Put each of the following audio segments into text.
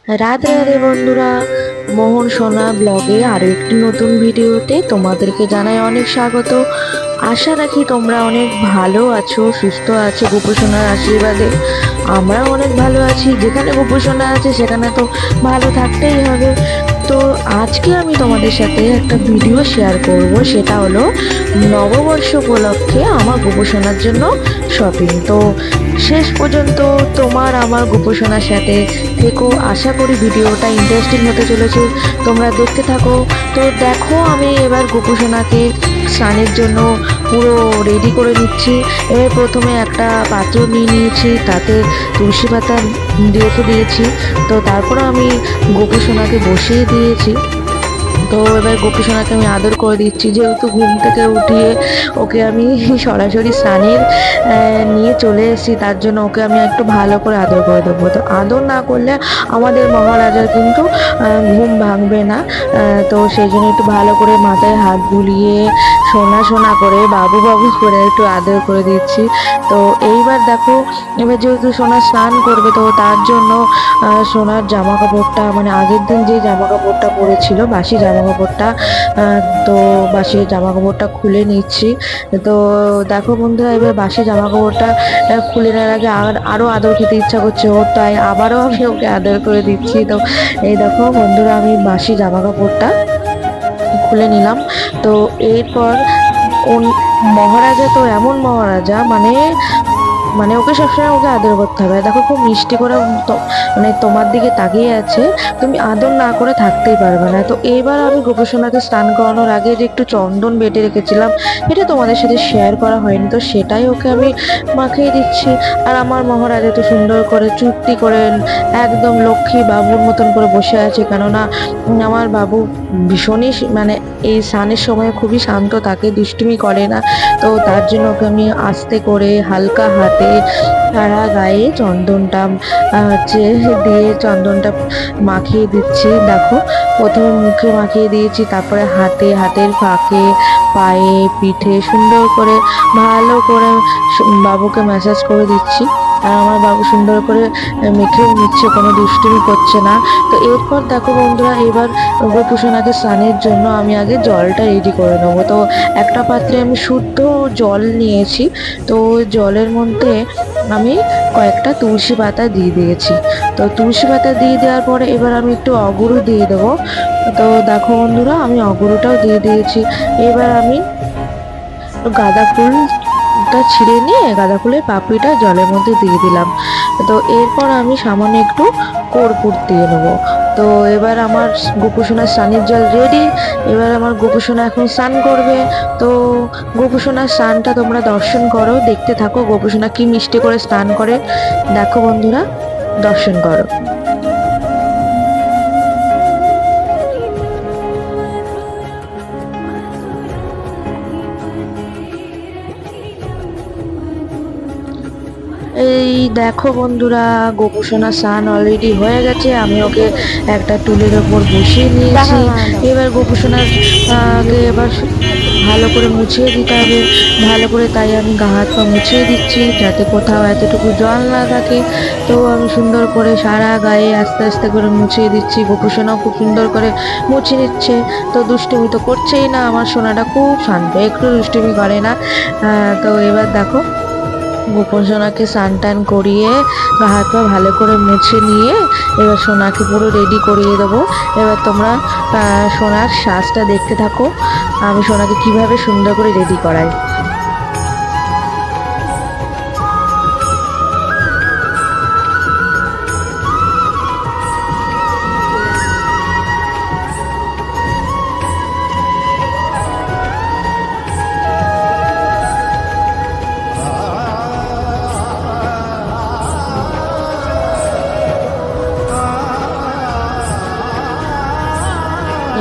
রাধে রাধে বন্ধুরা, মোহন সোনা ব্লগে আরো একটি নতুন ভিডিওতে তোমাদেরকে জানাই অনেক স্বাগত। আশা রাখি তোমরা অনেক ভালো আছো, সুস্থ আছো গোপুসোনার আশীর্বাদে। আমরাও অনেক ভালো আছি। যেখানে গোপুসোনা আছে সেখানে তো ভালো থাকতেই হবে। তো আজকে আমি তোমাদের সাথে একটা ভিডিও শেয়ার করব, সেটা হলো নববর্ষ উপলক্ষে আমার গোপুসোনার জন্য শপিং। তো শেষ পর্যন্ত তোমার আমার গোপুসোনার সাথে থেকো। আশা করি ভিডিওটা ইন্টারেস্টিং হতে চলেছে, তোমরা দেখতে থাকো। তো দেখো, আমি এবার গোপুসোনাকে স্নানের জন্য পুরো রেডি করে নিচ্ছি। এবার প্রথমে একটা পাত্র নিয়ে নিয়েছি, তাতে তুলসী পাতা রেখে দিয়েছি। তো তারপরে আমি গোপুসোনাকে বসিয়ে দিয়েছি। তো এবার গোপুসোনাকে আমি আদর করে দিচ্ছি, যেহেতু ঘুম থেকে উঠিয়ে ওকে আমি সরাসরি স্নানের নিয়ে চলে এসেছি, তার জন্য ওকে আমি একটু ভালো করে আদর করে দেবো। তো আদর না করলে আমাদের মহারাজার কিন্তু ঘুম ভাঙবে না। তো সেই জন্য একটু ভালো করে মাথায় হাত বুলিয়ে সোনা সোনা করে বাবু বাবু করে একটু আদর করে দিচ্ছি। তো এইবার দেখো, এবার যেহেতু সোনা স্নান করবে, তো তার জন্য সোনার জামা কাপড়টা, মানে আগের দিন যে জামা কাপড়টা পরেছিল বাসি জামা কাপড়টা, তো বাসি জামা কাপড়টা খুলে নিচ্ছি। তো দেখো বন্ধুরা, এবার বাসি জামা কাপড়টা খুলে নেওয়ার আগে আরো আদর খেতে ইচ্ছা করছে ওর, তাই আবারও আমি ওকে আদর করে দিচ্ছি। তো এই দেখো বন্ধুরা, আমি বাসি জামা কাপড়টা খুলে নিলাম। তো এরপর মহারাজা তো এমন মহারাজা, মানে মানে ওকে সবসময় ওকে আদর করতে হবে। দেখো খুব মিষ্টি করে মানে তোমার দিকে তাকিয়ে আছে, তুমি আদর না করে থাকতেই পারবে না। তো এবার আমি গোপুসোনাকে স্নান করানোর আগে যে একটু চন্দন বেটে রেখেছিলাম, এটা তোমাদের সাথে শেয়ার করা হয়নি, তো সেটাই ওকে আমি মাখিয়ে দিচ্ছি। আর আমার মহারাজা তো সুন্দর করে চুক্তি করে একদম লক্ষ্মী বাবুর মতন করে বসে আছে, কেননা আমার বাবু ভীষণই মানে এই স্নানের সময় খুবই শান্ত থাকে, দুষ্টুমি করে না। তো তার জন্য ওকে আমি আস্তে করে হালকা হাতে সারা গায়ে চন্দনটা দিয়ে চন্দনটা মাখিয়ে দিচ্ছি। দেখো, প্রথমে মুখে মাখিয়ে দিয়েছি, তারপরে হাতের ফাঁকে, পায়ে, পিঠে সুন্দর করে ভালো করে বাবুকে ম্যাসাজ করে দিচ্ছি। আর আমার বাবু সুন্দর করে মেখেও নিচ্ছে, কোনো দুষ্টুমি করছে না। তো এরপর দেখো বন্ধুরা, এবার গোপুসোনাকে স্নানের জন্য আমি আগে জলটা রেডি করে নেবো। তো একটা পাত্রে আমি শুদ্ধ জল নিয়েছি, তো জলের মধ্যে আমি কয়েকটা তুলসী পাতা দিয়ে দিয়েছি। তো তুলসী পাতা দিয়ে দেওয়ার পরে এবার আমি একটু অগুরু দিয়ে দেবো। তো দেখো বন্ধুরা, আমি অগুরুটাও দিয়ে দিয়েছি। এবার আমি গাঁদা ফুলটা ছিঁড়ে নিয়ে গাঁদা ফুলের পাপড়িটা জলের মধ্যে দিয়ে দিলাম। তো এরপর আমি সামান্য একটু কর্পূর দিয়ে নেবো। তো এবার আমার গোপুসোনার স্নানের জল রেডি। এবার আমার গোপুসোনা এখন স্নান করবে। তো গোপুসোনার স্নানটা তোমরা দর্শন করো, দেখতে থাকো গোপুসোনা কি মিষ্টি করে স্নান করে। দেখো বন্ধুরা, দর্শন করো। এই দেখো বন্ধুরা, গোপুসোনা স্নান অলরেডি হয়ে গেছে। আমি ওকে একটা টুলের ওপর বসিয়ে নিয়েছি। এবার গোপুসোনার এবার ভালো করে মুছিয়ে দিতে হবে, ভালো করে, তাই আমি গা হাত পা মুছিয়ে দিচ্ছি যাতে কোথাও এতটুকু জল না থাকে। তো আমি সুন্দর করে সারা গায়ে আস্তে আস্তে করে মুছিয়ে দিচ্ছি। গোপুসোনাও খুব সুন্দর করে মুছে নিচ্ছে। তো দুষ্টুমি তো করছেই না, আমার সোনাটা খুব শান্ত, একটু দুষ্টুমি করে না। তো এবার দেখো, গোপুসোনাকে স্নান টান করিয়ে গা হাত পা ভালো করে মুছে নিয়ে এবার সোনাকে পুরো রেডি করিয়ে দেবো। এবার তোমরা সোনার সাজটা দেখতে থাকো, আমি সোনাকে কিভাবে সুন্দর করে রেডি করাই।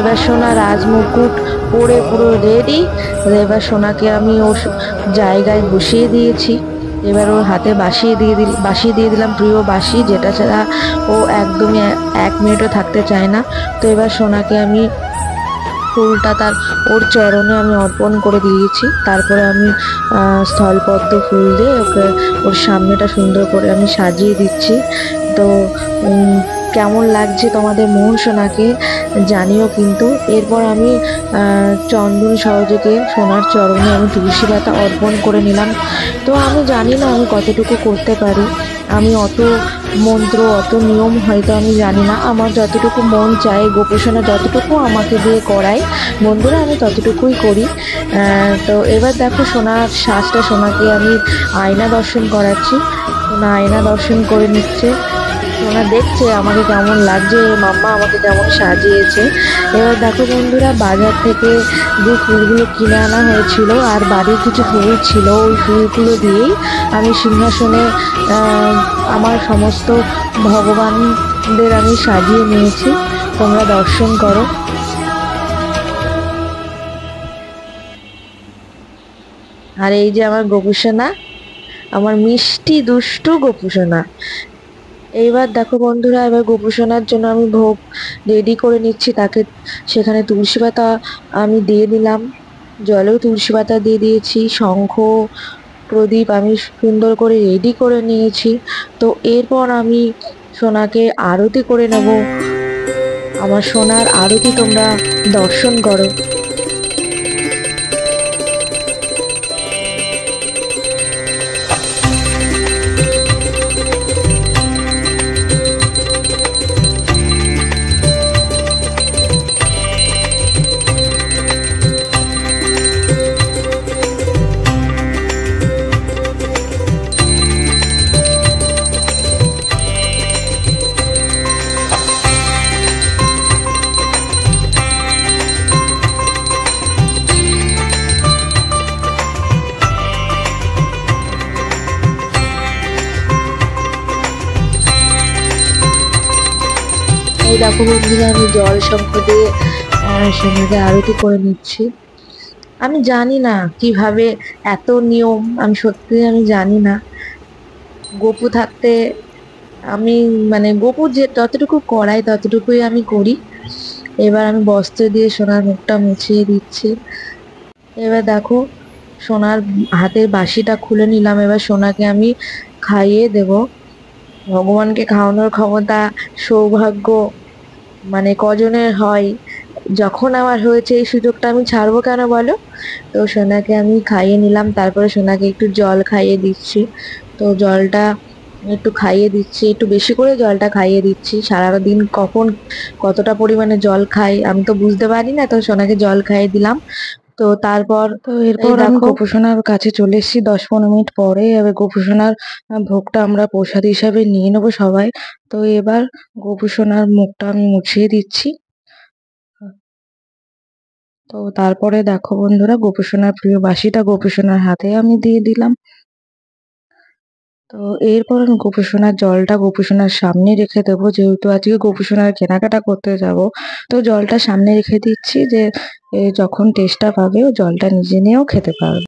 এবার সোনা রাজমুকুট পরে পুরো রেডি। এবার সোনাকে আমি ওর জায়গায় বসিয়ে দিয়েছি। এবার ওর হাতে বাসি দিয়ে দিলাম, প্রিয় বাসি, যেটা ছাড়া ও একদমই 1 মিনিটও থাকতে চায় না। তো এবার সোনাকে আমি ফুলটা ওর চরণে আমি অর্পণ করে দিয়েছি। তারপরে আমি স্থলপদ্ম ফুল দিয়ে ওকে ওর সামনেটা সুন্দর করে আমি সাজিয়ে দিচ্ছি। তো কেমন লাগছে তোমাদের মোহন সোনাকে জানিও কিন্তু। এরপর আমি চন্দন সহযোগে সোনার চরণে আমি তুলসী পাতা অর্পণ করে নিলাম। তো আমি জানি না আমি কতটুকু করতে পারি, আমি অত মন্ত্র অত নিয়ম হয়তো আমি জানি না। আমার যতটুকু মন চায়, গোপোষণা যতটুকু আমাকে দিয়ে করায় বন্ধুরা, আমি ততটুকুই করি। তো এবার দেখো সোনার সাজটা, সোনাকে আমি আয়না দর্শন করাচ্ছি। সোনা আয়না দর্শন করে নিচ্ছে, সোনা দেখছে আমাকে কেমন লাগছে, মাম্মা আমাকে কেমন সাজিয়েছে। এবার দেখো বন্ধুরা, বাজার থেকে যে ফুলগুলো কিনে আনা হয়েছিল আর বাড়ির কিছু ফুল ছিল, ওই ফুলগুলো দিয়েই আমি সিংহাসনে আমার সমস্ত ভগবানদের আমি সাজিয়ে নিয়েছি। তোমরা দর্শন করো। আর এই যে আমার গোপুসোনা, আমার মিষ্টি দুষ্টু গোপুসোনা। এইবার দেখো বন্ধুরা, এবার গোপুসোনার জন্য আমি ভোগ রেডি করে নিচ্ছি। তাকে সেখানে তুলসী পাতা আমি দিয়ে দিলাম, জলেও তুলসী পাতা দিয়ে দিয়েছি, শঙ্খ প্রদীপ আমি সুন্দর করে রেডি করে নিয়েছি। তো এরপর আমি সোনাকে আরতি করে নেব। আমার সোনার আরতি তোমরা দর্শন করো। এই দেখো বন্ধুরা, আমি জল শঙ্খ দিয়ে সোনাকে আরতি করে নিচ্ছি। আমি জানি না কিভাবে এত নিয়ম, আমি সত্যি আমি জানি না। গপু থাকতে আমি মানে গপু যে যতটুকু করাই ততটুকুই আমি করি। এবার আমি বস্ত্র দিয়ে সোনার মুখটা মুছিয়ে দিচ্ছি। এবার দেখো সোনার হাতের বাঁশিটা খুলে নিলাম। এবার সোনাকে আমি খাইয়ে দেব। ভগবানকে খাওয়ানোর ক্ষমতা, সৌভাগ্য মানে কজনের হয়। যখন আমার হয়েছে এই সুযোগটা আমি ছাড়বো কেন বলো। তো সোনাকে আমি খাইয়ে নিলাম, তারপরে সোনাকে একটু জল খাইয়ে দিচ্ছি। তো জলটা একটু খাইয়ে দিচ্ছি, একটু বেশি করে জলটা খাইয়ে দিচ্ছি। সারাদিন কখন কতটা পরিমাণে জল খাই আমি তো বুঝতে পারি না, তো সোনাকে জল খাইয়ে দিলাম। তো তারপর এরপর আমি গোপুসোনার কাছে চলে এসেছি 10-15 মিনিট পরে। এবার গোপুসোনার ভোগটা আমরা প্রসাদ হিসাবে নিয়ে নেবো সবাই। তো এবার গোপুসোনার মুখটা আমি মুছিয়ে দিচ্ছি। তো তারপরে দেখো বন্ধুরা, গোপুসোনার প্রিয় বাঁশিটা গোপুসোনার হাতে আমি দিয়ে দিলাম। তো এরপর আমি গোপুসোনার জলটা গোপুসোনার সামনে রেখে দেবো, যেহেতু আজকে গোপুসোনার কেনাকাটা করতে যাব। তো জলটা সামনে রেখে দিচ্ছি, যে যখন টেস্টটা পাবে ও জলটা নিজে নিয়েও খেতে পারবে।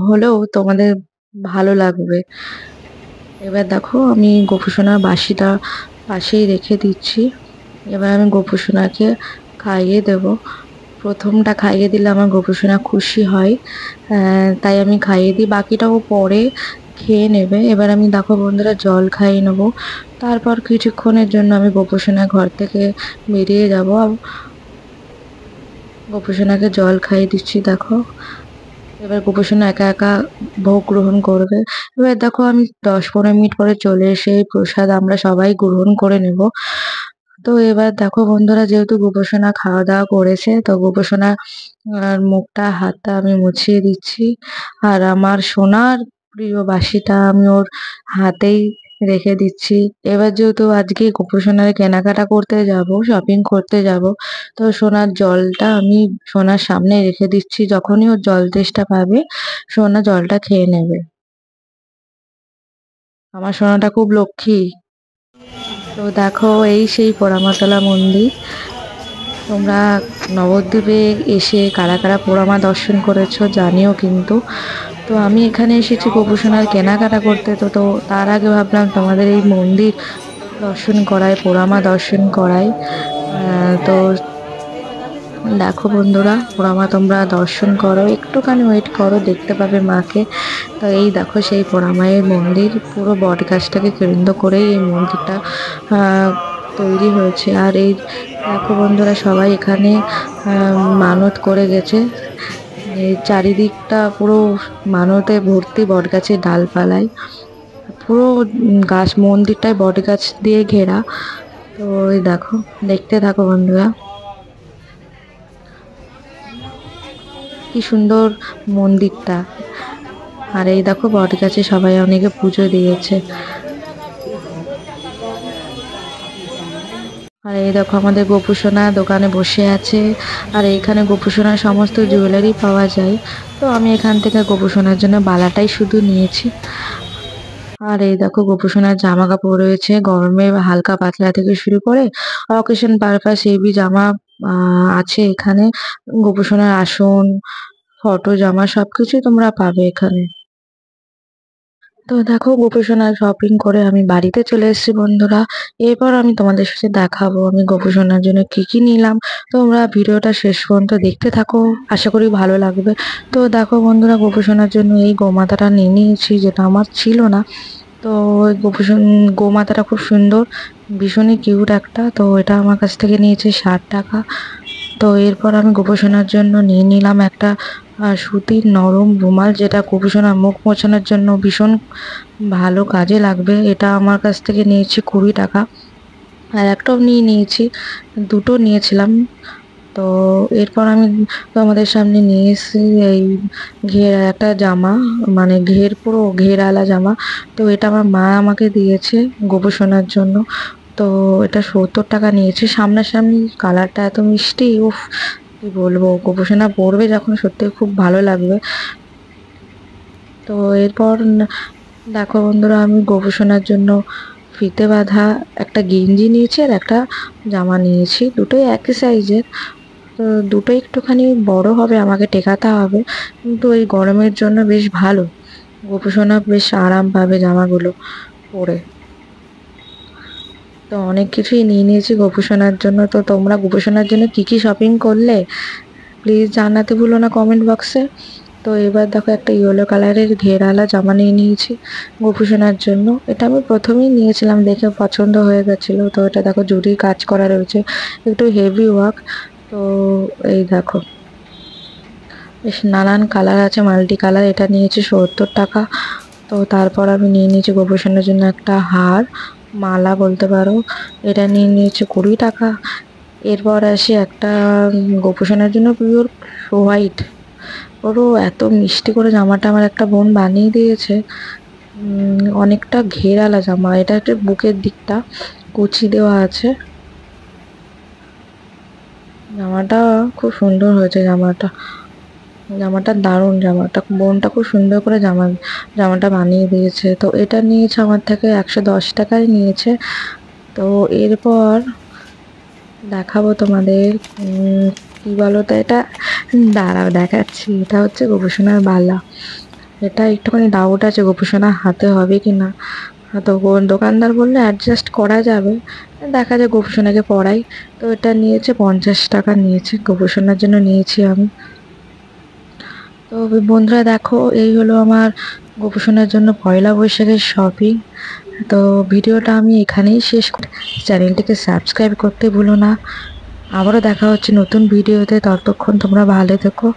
হলেও তোমাদের ভালো লাগবে। এবার দেখো আমি গোপুসোনার বাঁশিটা পাশেই রেখে দিচ্ছি। এবার আমি গোপুসোনাকে খাইয়ে দেব। প্রথমটা খাইয়ে দিলে আমার গোপুসোনা খুশি হয়, তাই আমি খাইয়ে দিই। বাকিটাও পরে খেয়ে নেবে। এবার আমি দেখো বন্ধুরা জল খাইয়ে নেবো, তারপর কিছুক্ষণের জন্য আমি গোপোষণা ঘর থেকে বেরিয়ে যাব। গোপোষণাকে জল খাইয়ে দিচ্ছি দেখো। এবার গোপোষণা একা একা ভোগ গ্রহণ করবে। এবার দেখো আমি 10-15 মিনিট পরে চলে এসে এই প্রসাদ আমরা সবাই গ্রহণ করে নেব। তো এবার দেখো বন্ধুরা, যেহেতু গোপোষণা খাওয়া দাওয়া করেছে, তো গোপোষণা মুখটা হাতটা আমি মুছিয়ে দিচ্ছি। আর আমার সোনার প্রিয় বাসিটা আমি ওর হাতেই রেখে দিচ্ছি। এবার যেহেতু আজকে গোপোষণার কেনাকাটা করতে যাব, শপিং করতে যাব, তো সোনার জলটা আমি সোনার সামনে রেখে দিচ্ছি। যখনই ওর জল তেষ্টা পাবে, সোনা জলটা খেয়ে নেবে। আমার সোনাটা খুব লক্ষ্মী। তো দেখো এই সেই পোড়ামাতলা মন্দির। তোমরা নবদ্বীপে এসে কারা কারা পোড়ামা দর্শন করেছো জানিও কিন্তু। তো আমি এখানে এসেছি গোপোষণার কেনাকাটা করতে, তো তার আগে ভাবলাম তোমাদের এই মন্দির দর্শন করাই, পোড়ামা দর্শন করাই। তো দেখো বন্ধুরা, পোড়ামা তোমরা দর্শন করো, একটুখানি ওয়েট করো, দেখতে পাবে মাকে। তো এই দেখো সেই পোড়ামায়ের মন্দির, পুরো বট গাছটাকে কেন্দ্র করেই এই মন্দিরটা তৈরি হয়েছে। আর এই দেখো বন্ধুরা, সবাই এখানে মানত করে গেছে। এই চারিদিকটা পুরো মানতে ভর্তি, বট গাছের ডালপালায় পুরো গাছ, মন্দিরটাই বট গাছ দিয়ে ঘেরা। তো এই দেখো, দেখতে থাকো বন্ধুরা, কি সুন্দর মন্দিরটা। আর এই দেখো বট গাছে সবাই অনেকে পুজো দিয়েছে। আর এই দেখো আমাদের গোপুসোনা দোকানে বসে আছে। আর এইখানে গোপুসোনার সমস্ত জুয়েলারি পাওয়া যায়। তো আমি এখান থেকে গোপুসোনার জন্য বালাটাই শুধু নিয়েছি। আর এই দেখো গোপুসোনার জামা কাপড় রয়েছে, গরমে হালকা পাতলা থেকে শুরু করে অকেশন পারপাস হেভি জামা আছে এখানে। গোপুসোনার আসন, ফটো জামা সবকিছুই তোমরা পাবে এখানে। তো দেখো গোপীসোনার শপিং করে আমি বাড়িতে চলে এসেছি বন্ধুরা। এরপর আমি তোমাদের সাথে দেখাবো আমি গোপীসোনার জন্য কি কি নিলাম। তোমরা ভিডিওটা শেষ পর্যন্ত দেখতে থাকো, আশা করি ভালো লাগবে। তো দেখো বন্ধুরা, গোপীসোনার জন্য এই গোমাতাটা নিয়ে নিয়েছি, যেটা আমার ছিল না। তো ওই গোমাতাটা খুব সুন্দর, ভীষণই কিউট একটা। তো এটা আমার কাছ থেকে নিয়েছে 60 টাকা। তো এরপর আমি গোপোষণার জন্য নিয়ে নিলাম একটা সুতির নরম রুমাল, যেটা গোপোষণার মুখ মোছানোর জন্য ভীষণ ভালো কাজে লাগবে। এটা আমার কাছ থেকে নিয়েছি 20 টাকা। আর একটাও নিয়েছি, দুটো নিয়েছিলাম। তো এরপর আমি তোমাদের সামনে নিয়ে এসেছি এই ঘের একটা জামা, মানে পুরো ঘেরালা জামা। তো এটা আমার মা আমাকে দিয়েছে গোপোষণার জন্য। তো এটা 70 টাকা নিয়েছে। সামনাসামনি কালারটা এত মিষ্টি, উফ কি বলবো, গোপোষণা পরবে যখন সত্যি খুব ভালো লাগবে। তো এরপর দেখো বন্ধুরা, আমি গোপোষণার জন্য ফিতে বাঁধা একটা গেঞ্জি নিয়েছি আর একটা জামা নিয়েছি, দুটোই একই সাইজের। তো দুটো একটুখানি বড় হবে, আমাকে টেকাতে হবে, কিন্তু এই গরমের জন্য বেশ ভালো, গোপোষণা বেশ আরাম পাবে জামাগুলো পরে। তো অনেক কিছুই নিয়ে নিয়েছি গোপোষণার জন্য। তো তোমরা গোপোষণার জন্য কি কি শপিং করলে প্লিজ জানাতে ভুলো না কমেন্ট বক্সে। তো এবার দেখো একটা ইয়েলো কালারের ঘেরালা জামা নিয়ে নিয়েছি গোপোষণার জন্য। এটা আমি প্রথমেই নিয়েছিলাম, দেখে পছন্দ হয়ে গেছিলো। তো এটা দেখো জুড়ি কাজ করা রয়েছে, একটু হেভি ওয়ার্ক। তো এই দেখো বেশ নানান কালার আছে, মাল্টি কালার। এটা নিয়েছি 70 টাকা। তো তারপর আমি নিয়ে নিয়েছি গোপোষণার জন্য একটা হার, মালা বলতে পারো, এটা নিয়ে নিয়েছি 20 টাকা। এরপর আসি একটা গোপোষণার জন্য পিওর হোয়াইট, ওরও এত মিষ্টি করে জামাটা আমার একটা বোন বানিয়ে দিয়েছে। অনেকটা ঘেরালা জামা, এটা একটা বুকের দিকটা কুচি দেওয়া আছে। জামাটা খুব সুন্দর হয়েছে, জামাটা দারুণ, জামাটা বোনটা খুব সুন্দর করে জামাটা বানিয়ে দিয়েছে। তো এটা নিয়েছে আমার থেকে 110 টাকায় নিয়েছে। তো এরপর দেখাবো তোমাদের কি বলো তো, এটা দাঁড়াও দেখাচ্ছি। এটা হচ্ছে গোপোষণার বালা। এটা একটুখানি ডাউট আছে গোপোষণা হাতে হবে কি না। তো দোকানদার বললে অ্যাডজাস্ট করা যাবে, দেখা যায় গোপোষণাকে পরাই। তো এটা নিয়েছে 50 টাকা নিয়েছে, গোপোষণার জন্য নিয়েছি আমি। তো বন্ধুরা দেখো, এই হলো আমার গোপোষণার জন্য পয়লা বৈশাখের শপিং। তো ভিডিওটা আমি এখানেই শেষ করি। চ্যানেলটিকে সাবস্ক্রাইব করতে ভুলো না। আবারও দেখা হচ্ছে নতুন ভিডিওতে, ততক্ষণ তোমরা ভালো থেকো।